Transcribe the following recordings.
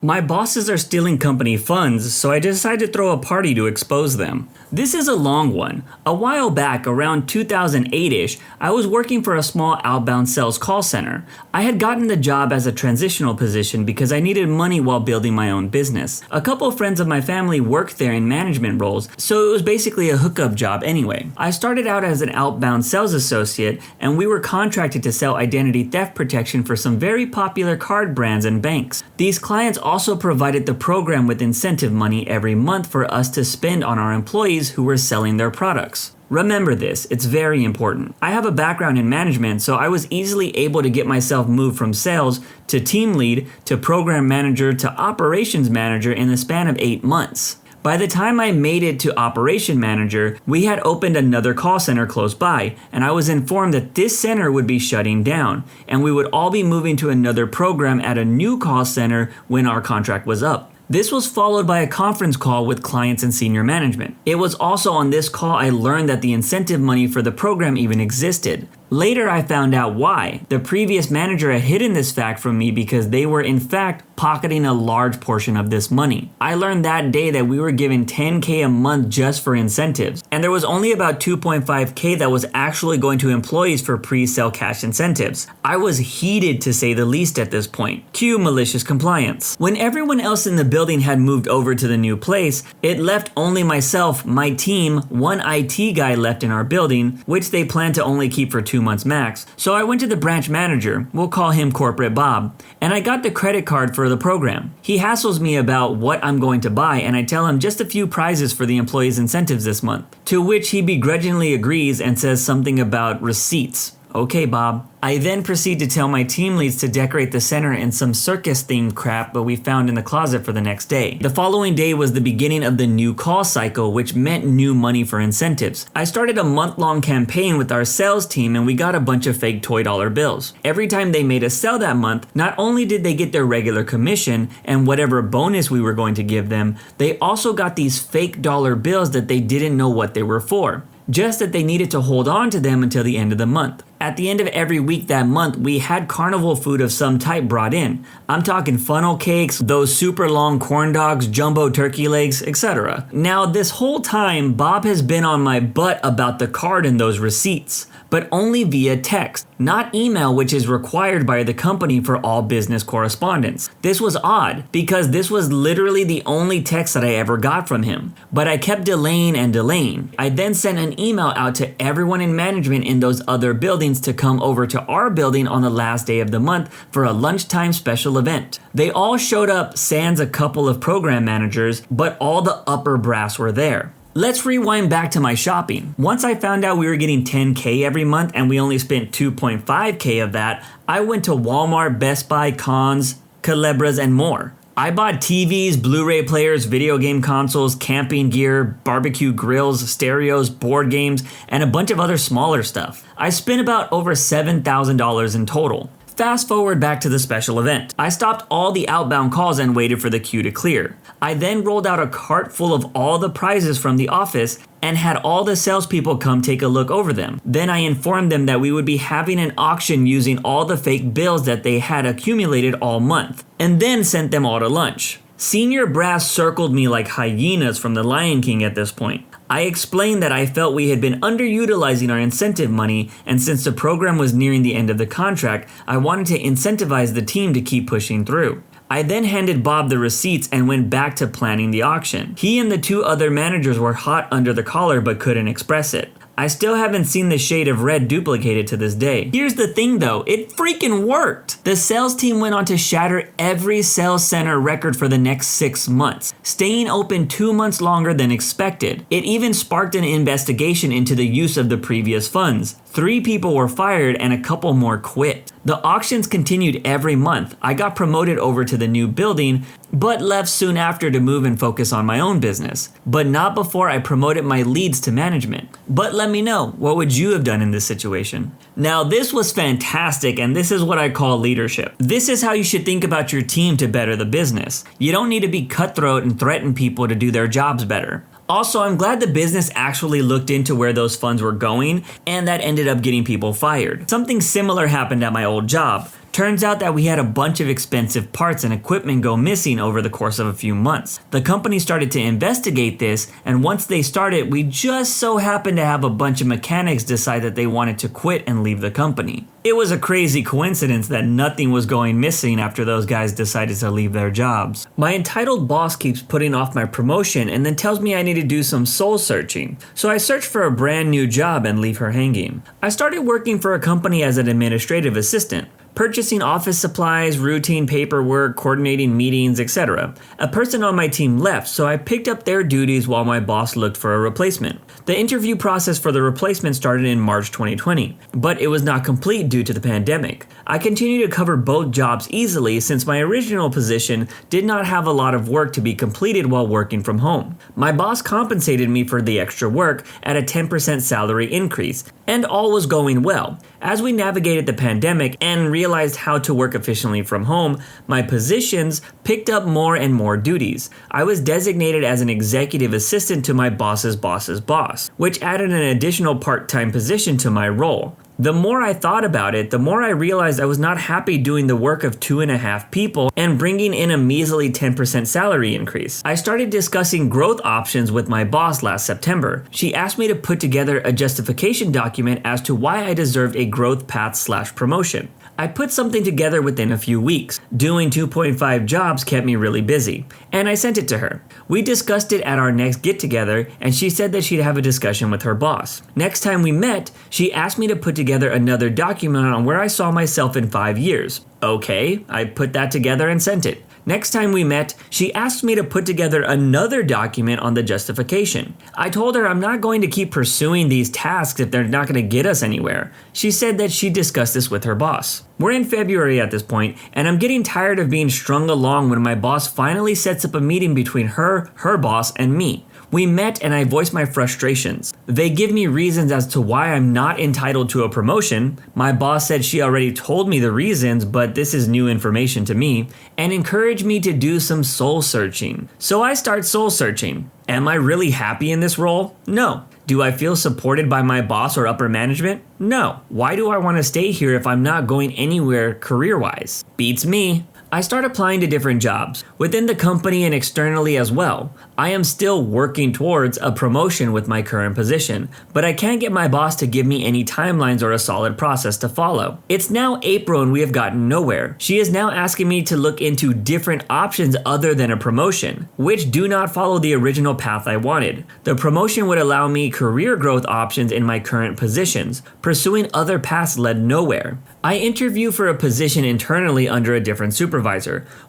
My bosses are stealing company funds, so I decided to throw a party to expose them. This is a long one. A while back, around 2008-ish, I was working for a small outbound sales call center. I had gotten the job as a transitional position because I needed money while building my own business. A couple friends of my family worked there in management roles, so it was basically a hookup job anyway. I started out as an outbound sales associate, and we were contracted to sell identity theft protection for some very popular card brands and banks. These clients also provided the program with incentive money every month for us to spend on our employees who were selling their products. Remember this, it's very important. I have a background in management, so I was easily able to get myself moved from sales to team lead to program manager to operations manager in the span of 8 months. By the time I made it to operation manager, we had opened another call center close by, and I was informed that this center would be shutting down, and we would all be moving to another program at a new call center when our contract was up. This was followed by a conference call with clients and senior management. It was also on this call I learned that the incentive money for the program even existed. Later I found out why. The previous manager had hidden this fact from me because they were in fact pocketing a large portion of this money. I learned that day that we were given $10,000 a month just for incentives, and there was only about $2.5K that was actually going to employees for pre-sale cash incentives. I was heated to say the least at this point. Cue malicious compliance. When everyone else in the building had moved over to the new place, it left only myself, my team, one IT guy left in our building, which they planned to only keep for 2 months max. So I went to the branch manager, we'll call him Corporate Bob, and I got the credit card for the program. He hassles me about what I'm going to buy, and I tell him just a few prizes for the employees' incentives this month, to which he begrudgingly agrees and says something about receipts. Okay, Bob. I then proceed to tell my team leads to decorate the center in some circus-themed crap that we found in the closet for the next day. The following day was the beginning of the new call cycle, which meant new money for incentives. I started a month-long campaign with our sales team, and we got a bunch of fake toy dollar bills. Every time they made a sale that month, not only did they get their regular commission and whatever bonus we were going to give them, they also got these fake dollar bills that they didn't know what they were for, just that they needed to hold on to them until the end of the month. At the end of every week that month, we had carnival food of some type brought in. I'm talking funnel cakes, those super long corn dogs, jumbo turkey legs, etc. Now, this whole time, Bob has been on my butt about the card and those receipts, but only via text, not email, which is required by the company for all business correspondence. This was odd, because this was literally the only text that I ever got from him. But I kept delaying and delaying. I then sent an email out to everyone in management in those other buildings to come over to our building on the last day of the month for a lunchtime special event. They all showed up, sans a couple of program managers, but all the upper brass were there. Let's rewind back to my shopping. Once I found out we were getting $10,000 every month and we only spent $2.5K of that, I went to Walmart, Best Buy, Conn's, Culebras, and more. I bought TVs, Blu-ray players, video game consoles, camping gear, barbecue grills, stereos, board games, and a bunch of other smaller stuff. I spent about over $7,000 in total. Fast forward back to the special event. I stopped all the outbound calls and waited for the queue to clear. I then rolled out a cart full of all the prizes from the office and had all the salespeople come take a look over them. Then I informed them that we would be having an auction using all the fake bills that they had accumulated all month, and then sent them all to lunch. Senior brass circled me like hyenas from The Lion King at this point. I explained that I felt we had been underutilizing our incentive money, and since the program was nearing the end of the contract, I wanted to incentivize the team to keep pushing through. I then handed Bob the receipts and went back to planning the auction. He and the 2 other managers were hot under the collar but couldn't express it. I still haven't seen the shade of red duplicated to this day. Here's the thing though, it freaking worked! The sales team went on to shatter every sales center record for the next 6 months, staying open 2 months longer than expected. It even sparked an investigation into the use of the previous funds. 3 people were fired and a couple more quit. The auctions continued every month. I got promoted over to the new building, but left soon after to move and focus on my own business. But not before I promoted my leads to management. But let me know, what would you have done in this situation? Now this was fantastic, and this is what I call leadership. This is how you should think about your team to better the business. You don't need to be cutthroat and threaten people to do their jobs better. Also, I'm glad the business actually looked into where those funds were going, and that ended up getting people fired. Something similar happened at my old job. Turns out that we had a bunch of expensive parts and equipment go missing over the course of a few months. The company started to investigate this, and once they started, we just so happened to have a bunch of mechanics decide that they wanted to quit and leave the company. It was a crazy coincidence that nothing was going missing after those guys decided to leave their jobs. My entitled boss keeps putting off my promotion and then tells me I need to do some soul searching. So I search for a brand new job and leave her hanging. I started working for a company as an administrative assistant, purchasing office supplies, routine paperwork, coordinating meetings, etc. A person on my team left, so I picked up their duties while my boss looked for a replacement. The interview process for the replacement started in March 2020, but it was not complete due to the pandemic. I continued to cover both jobs easily since my original position did not have a lot of work to be completed while working from home. My boss compensated me for the extra work at a 10% salary increase, and all was going well. As we navigated the pandemic and realized how to work efficiently from home, my positions picked up more and more duties. I was designated as an executive assistant to my boss's boss's boss, which added an additional part-time position to my role. The more I thought about it, the more I realized I was not happy doing the work of 2.5 people and bringing in a measly 10% salary increase. I started discussing growth options with my boss last September. She asked me to put together a justification document as to why I deserved a growth path/promotion. I put something together within a few weeks. Doing 2.5 jobs kept me really busy, and I sent it to her. We discussed it at our next get-together, and she said that she'd have a discussion with her boss. Next time we met, she asked me to put together another document on where I saw myself in 5 years. Okay, I put that together and sent it. Next time we met, she asked me to put together another document on the justification. I told her I'm not going to keep pursuing these tasks if they're not going to get us anywhere. She said that she discussed this with her boss. We're in February at this point, and I'm getting tired of being strung along when my boss finally sets up a meeting between her boss, and me. We met and I voiced my frustrations. They give me reasons as to why I'm not entitled to a promotion. My boss said she already told me the reasons, but this is new information to me, and encouraged me to do some soul searching. So I start soul searching. Am I really happy in this role? No. Do I feel supported by my boss or upper management? No. Why do I want to stay here if I'm not going anywhere career-wise? Beats me. I start applying to different jobs, within the company and externally as well. I am still working towards a promotion with my current position, but I can't get my boss to give me any timelines or a solid process to follow. It's now April and we have gotten nowhere. She is now asking me to look into different options other than a promotion, which do not follow the original path I wanted. The promotion would allow me career growth options in my current positions. Pursuing other paths led nowhere. I interviewed for a position internally under a different supervisor.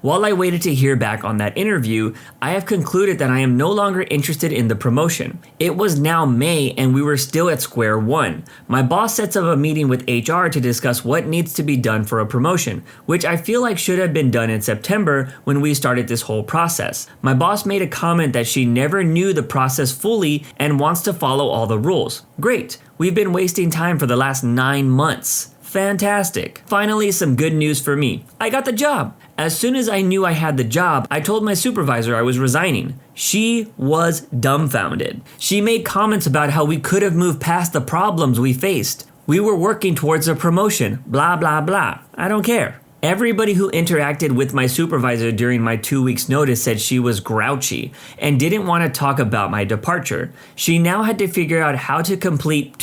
While I waited to hear back on that interview, I have concluded that I am no longer interested in the promotion. It was now May and we were still at square one. My boss sets up a meeting with HR to discuss what needs to be done for a promotion, which I feel like should have been done in September when we started this whole process. My boss made a comment that she never knew the process fully and wants to follow all the rules. Great, we've been wasting time for the last 9 months. Fantastic. Finally, some good news for me. I got the job. As soon as I knew I had the job, I told my supervisor I was resigning. She was dumbfounded. She made comments about how we could have moved past the problems we faced. We were working towards a promotion, blah, blah, blah. I don't care. Everybody who interacted with my supervisor during my 2 weeks notice said she was grouchy and didn't want to talk about my departure. She now had to figure out how to complete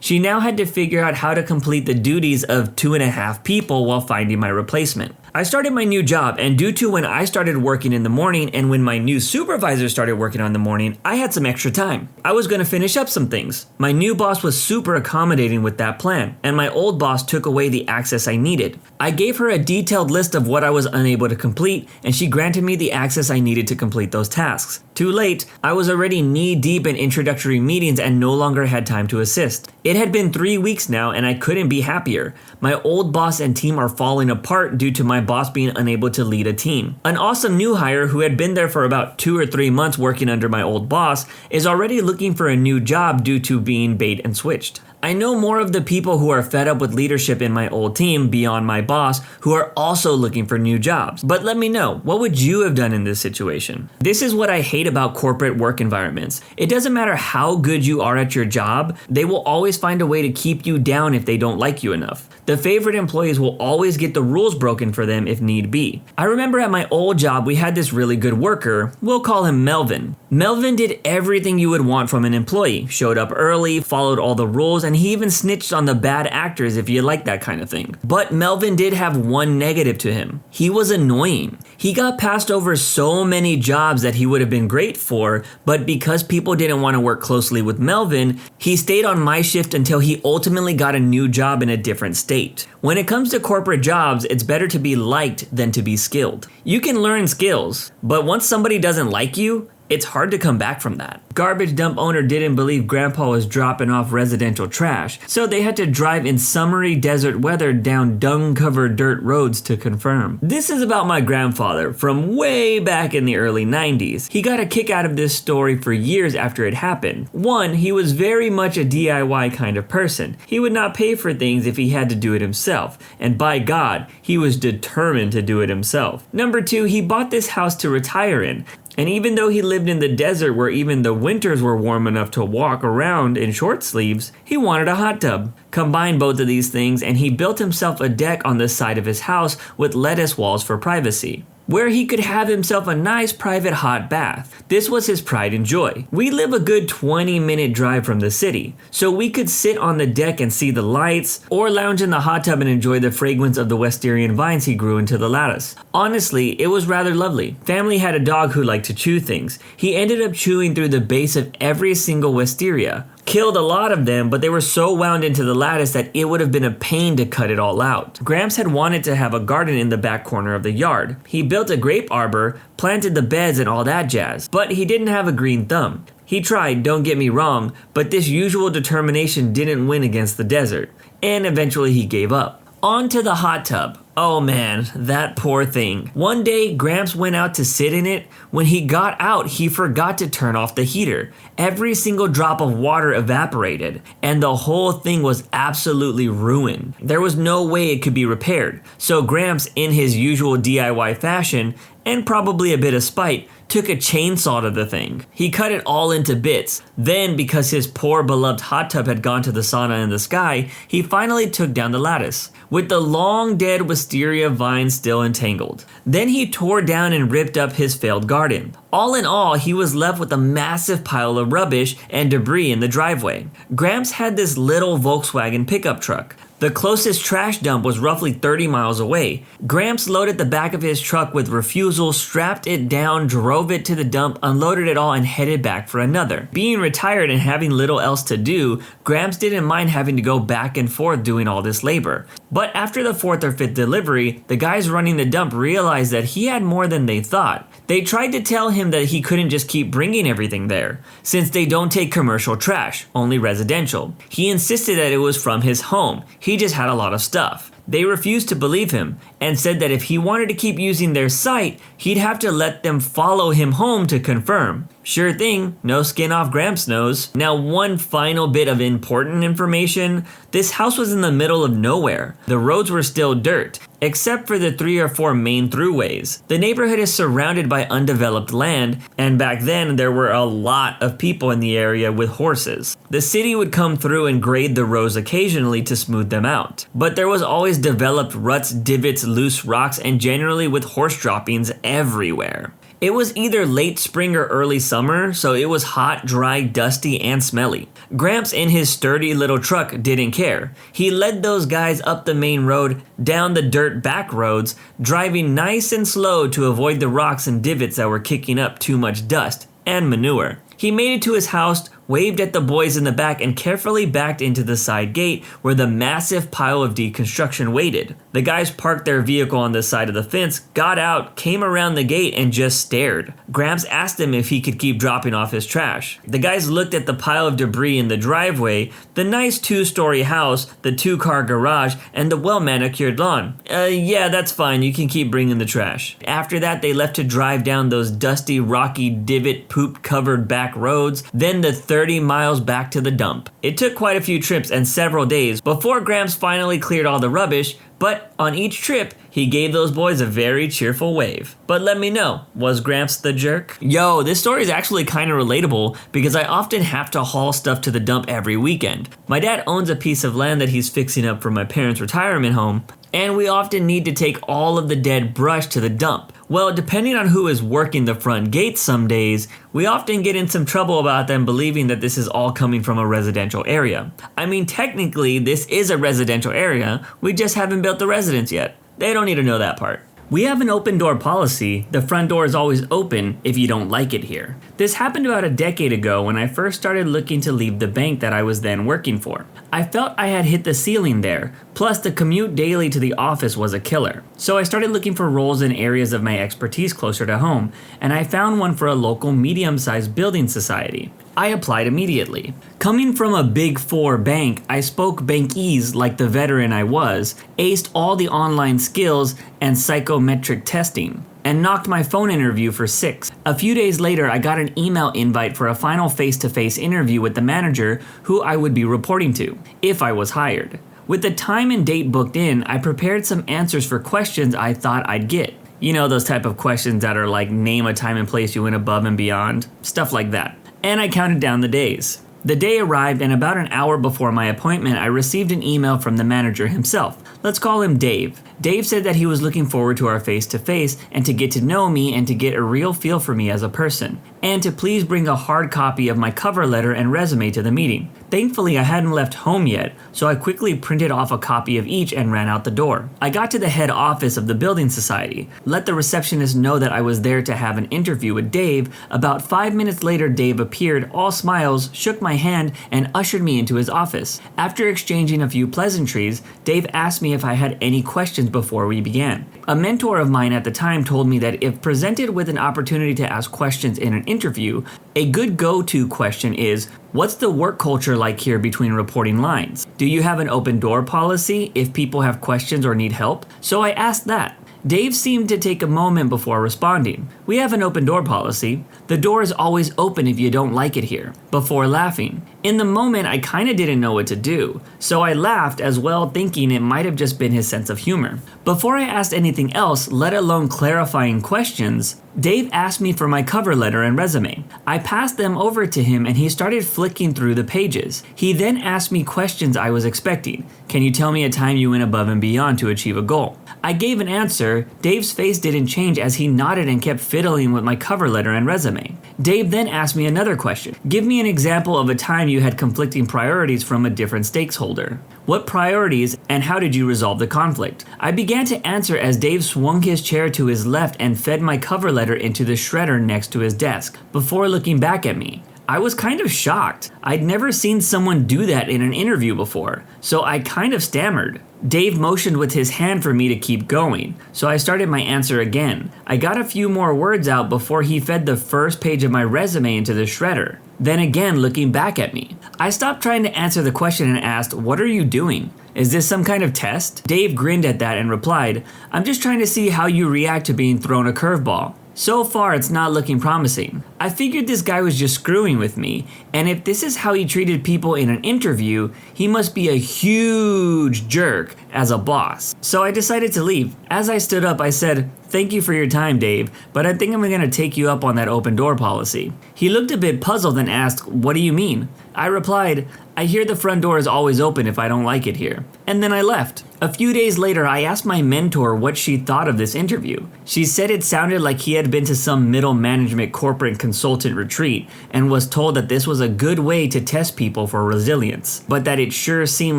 She now had to figure out how to complete the duties of 2.5 people while finding my replacement. I started my new job, and due to when I started working in the morning and when my new supervisor started working on the morning, I had some extra time. I was going to finish up some things. My new boss was super accommodating with that plan, and my old boss took away the access I needed. I gave her a detailed list of what I was unable to complete, and she granted me the access I needed to complete those tasks. Too late, I was already knee-deep in introductory meetings and no longer had time to assist. It had been 3 weeks now and I couldn't be happier. My old boss and team are falling apart due to my boss being unable to lead a team. An awesome new hire who had been there for about 2 or 3 months working under my old boss is already looking for a new job due to being bait and switched. I know more of the people who are fed up with leadership in my old team beyond my boss who are also looking for new jobs. But let me know, what would you have done in this situation? This is what I hate about corporate work environments. It doesn't matter how good you are at your job, they will always find a way to keep you down if they don't like you enough. The favorite employees will always get the rules broken for them if need be. I remember at my old job we had this really good worker, we'll call him Melvin. Melvin did everything you would want from an employee, showed up early, followed all the rules, and he even snitched on the bad actors if you like that kind of thing. But Melvin did have one negative to him. He was annoying. He got passed over so many jobs that he would have been great for, but because people didn't want to work closely with Melvin, he stayed on my shift until he ultimately got a new job in a different state. When it comes to corporate jobs, it's better to be liked than to be skilled. You can learn skills, but once somebody doesn't like you, it's hard to come back from that. Garbage dump owner didn't believe Grandpa was dropping off residential trash, so they had to drive in summery desert weather down dung-covered dirt roads to confirm. This is about my grandfather from way back in the early 90s. He got a kick out of this story for years after it happened. One, he was very much a DIY kind of person. He would not pay for things if he had to do it himself, and by God, he was determined to do it himself. Number two, he bought this house to retire in. And even though he lived in the desert where even the winters were warm enough to walk around in short sleeves, he wanted a hot tub. Combine both of these things and he built himself a deck on the side of his house with lettuce walls for privacy, where he could have himself a nice private hot bath. This was his pride and joy. We live a good 20-minute drive from the city, so we could sit on the deck and see the lights, or lounge in the hot tub and enjoy the fragrance of the Westerian vines he grew into the lattice. Honestly, it was rather lovely. Family had a dog who liked to chew things. He ended up chewing through the base of every single wisteria. Killed a lot of them, but they were so wound into the lattice that it would have been a pain to cut it all out. Gramps had wanted to have a garden in the back corner of the yard. He built a grape arbor, planted the beds and all that jazz, but he didn't have a green thumb. He tried, don't get me wrong, but this usual determination didn't win against the desert, and eventually he gave up. On to the hot tub. Oh man, that poor thing. One day, Gramps went out to sit in it. When he got out, he forgot to turn off the heater. Every single drop of water evaporated, and the whole thing was absolutely ruined. There was no way it could be repaired. So Gramps, in his usual DIY fashion, and probably a bit of spite, took a chainsaw to the thing. He cut it all into bits. Then, because his poor beloved hot tub had gone to the sauna in the sky, he finally took down the lattice, with the long dead wisteria vines still entangled. Then he tore down and ripped up his failed garden. All in all, he was left with a massive pile of rubbish and debris in the driveway. Gramps had this little Volkswagen pickup truck. The closest trash dump was roughly 30 miles away. Gramps loaded the back of his truck with refusal, strapped it down, drove it to the dump, unloaded it all, and headed back for another. Being retired and having little else to do, Gramps didn't mind having to go back and forth doing all this labor. But after the fourth or fifth delivery, the guys running the dump realized that he had more than they thought. They tried to tell him that he couldn't just keep bringing everything there, since they don't take commercial trash, only residential. He insisted that it was from his home. He just had a lot of stuff. They refused to believe him and said that if he wanted to keep using their site, he'd have to let them follow him home to confirm. Sure thing, no skin off Gramps' nose. Now, one final bit of important information. This house was in the middle of nowhere. The roads were still dirt, except for the 3 or 4 main throughways. The neighborhood is surrounded by undeveloped land, and back then there were a lot of people in the area with horses. The city would come through and grade the roads occasionally to smooth them out, but there was always developed ruts, divots, loose rocks, and generally with horse droppings everywhere. It was either late spring or early summer, so it was hot, dry, dusty, and smelly. Gramps in his sturdy little truck didn't care. He led those guys up the main road, down the dirt back roads, driving nice and slow to avoid the rocks and divots that were kicking up too much dust and manure. He made it to his house, waved at the boys in the back, and carefully backed into the side gate where the massive pile of deconstruction waited. The guys parked their vehicle on the side of the fence, got out, came around the gate, and just stared. Gramps asked him if he could keep dropping off his trash. The guys looked at the pile of debris in the driveway, the nice 2-story house, the 2-car garage, and the well-manicured lawn. Yeah, that's fine, you can keep bringing the trash. After that, they left to drive down those dusty, rocky, divot, poop-covered back roads. Then the third 30 miles back to the dump. It took quite a few trips and several days before Gramps finally cleared all the rubbish, but on each trip, he gave those boys a very cheerful wave. But let me know, was Gramps the jerk? Yo, this story is actually kind of relatable because I often have to haul stuff to the dump every weekend. My dad owns a piece of land that he's fixing up for my parents' retirement home, and we often need to take all of the dead brush to the dump. Well, depending on who is working the front gates some days, we often get in some trouble about them believing that this is all coming from a residential area. I mean, technically, this is a residential area, we just haven't built the residence yet. They don't need to know that part. We have an open door policy. The front door is always open if you don't like it here. This happened about a decade ago when I first started looking to leave the bank that I was then working for. I felt I had hit the ceiling there, plus the commute daily to the office was a killer. So I started looking for roles in areas of my expertise closer to home, and I found one for a local medium-sized building society. I applied immediately. Coming from a Big Four bank, I spoke bankese like the veteran I was, aced all the online skills and psychometric testing, and knocked my phone interview for 6. A few days later, I got an email invite for a final face-to-face interview with the manager who I would be reporting to, if I was hired. With the time and date booked in, I prepared some answers for questions I thought I'd get. You know, those type of questions that are like, name a time and place you went above and beyond, stuff like that. And I counted down the days. The day arrived, and about an hour before my appointment, I received an email from the manager himself. Let's call him Dave. Dave said that he was looking forward to our face-to-face and to get to know me and to get a real feel for me as a person, and to please bring a hard copy of my cover letter and resume to the meeting. Thankfully, I hadn't left home yet, so I quickly printed off a copy of each and ran out the door. I got to the head office of the building society, let the receptionist know that I was there to have an interview with Dave. About 5 minutes later, Dave appeared, all smiles, shook my hand, and ushered me into his office. After exchanging a few pleasantries, Dave asked me if I had any questions before we began. A mentor of mine at the time told me that if presented with an opportunity to ask questions in an interview, a good go-to question is, what's the work culture like here between reporting lines? Do you have an open door policy if people have questions or need help? So I asked that. Dave seemed to take a moment before responding. We have an open door policy. The door is always open if you don't like it here. Before laughing. In the moment, I kinda didn't know what to do, so I laughed as well, thinking it might have just been his sense of humor. Before I asked anything else, let alone clarifying questions, Dave asked me for my cover letter and resume. I passed them over to him and he started flicking through the pages. He then asked me questions I was expecting. Can you tell me a time you went above and beyond to achieve a goal? I gave an answer. Dave's face didn't change as he nodded and kept fiddling with my cover letter and resume. Dave then asked me another question. Give me an example of a time you had conflicting priorities from a different stakeholder. What priorities and how did you resolve the conflict? I began to answer as Dave swung his chair to his left and fed my cover letter into the shredder next to his desk, before looking back at me. I was kind of shocked. I'd never seen someone do that in an interview before, so I kind of stammered. Dave motioned with his hand for me to keep going, so I started my answer again. I got a few more words out before he fed the first page of my resume into the shredder, then again looking back at me. I stopped trying to answer the question and asked, "What are you doing? Is this some kind of test?" Dave grinned at that and replied, "I'm just trying to see how you react to being thrown a curveball. So far, it's not looking promising." I figured this guy was just screwing with me, and if this is how he treated people in an interview, he must be a huge jerk as a boss. So I decided to leave. As I stood up, I said, "Thank you for your time, Dave, but I think I'm gonna take you up on that open door policy." He looked a bit puzzled and asked, "What do you mean?" I replied, "I hear the front door is always open if I don't like it here." And then I left. A few days later, I asked my mentor what she thought of this interview. She said it sounded like he had been to some middle management corporate consultant retreat and was told that this was a good way to test people for resilience, but that it sure seemed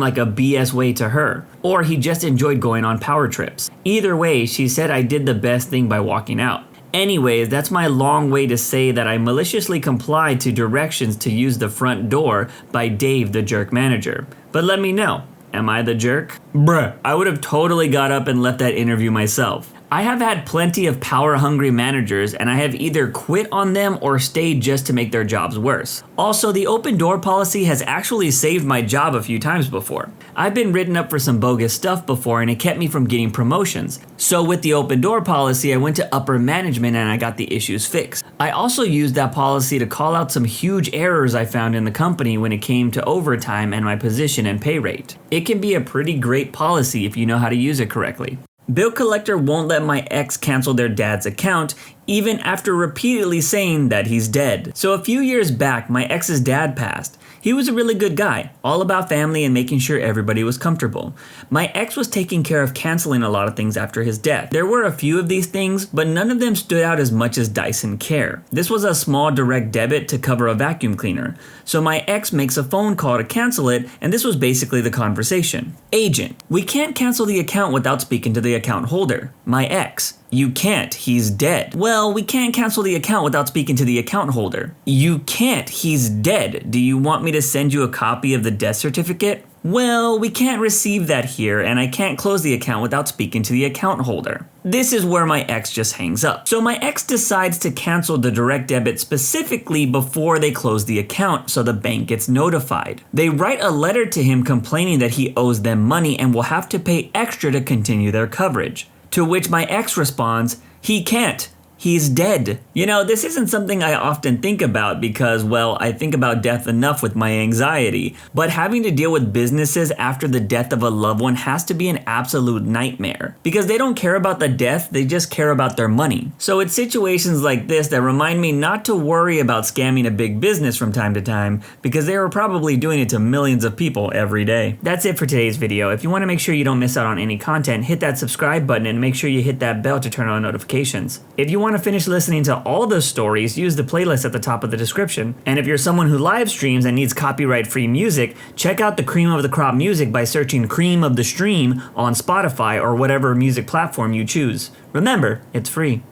like a BS way to her, or he just enjoyed going on power trips. Either way, she said I did the best thing by walking out. Anyways, that's my long way to say that I maliciously complied to directions to use the front door by Dave the jerk manager. But let me know, am I the jerk? Bruh, I would have totally got up and left that interview myself. I have had plenty of power-hungry managers, and I have either quit on them or stayed just to make their jobs worse. Also, the open door policy has actually saved my job a few times before. I've been written up for some bogus stuff before, and it kept me from getting promotions. So with the open door policy, I went to upper management and I got the issues fixed. I also used that policy to call out some huge errors I found in the company when it came to overtime and my position and pay rate. It can be a pretty great policy if you know how to use it correctly. Bill collector won't let my ex cancel their dad's account, even after repeatedly saying that he's dead. So a few years back, my ex's dad passed. He was a really good guy, all about family and making sure everybody was comfortable. My ex was taking care of canceling a lot of things after his death. There were a few of these things, but none of them stood out as much as Dyson Care. This was a small direct debit to cover a vacuum cleaner. So my ex makes a phone call to cancel it, and this was basically the conversation. Agent, we can't cancel the account without speaking to the account holder. My ex, you can't, he's dead. Well, we can't cancel the account without speaking to the account holder. You can't, he's dead. Do you want me to send you a copy of the death certificate? Well, we can't receive that here, and I can't close the account without speaking to the account holder. This is where my ex just hangs up. So my ex decides to cancel the direct debit specifically before they close the account so the bank gets notified. They write a letter to him complaining that he owes them money and will have to pay extra to continue their coverage. To which my ex responds, he can't. He's dead. You know, this isn't something I often think about because, well, I think about death enough with my anxiety. But having to deal with businesses after the death of a loved one has to be an absolute nightmare. Because they don't care about the death, they just care about their money. So it's situations like this that remind me not to worry about scamming a big business from time to time, because they are probably doing it to millions of people every day. That's it for today's video. If you want to make sure you don't miss out on any content, hit that subscribe button and make sure you hit that bell to turn on notifications. If you want to finish listening to all those stories, use the playlist at the top of the description. And if you're someone who live streams and needs copyright-free music, check out the Cream of the Crop music by searching Cream of the Stream on Spotify or whatever music platform you choose. Remember, it's free.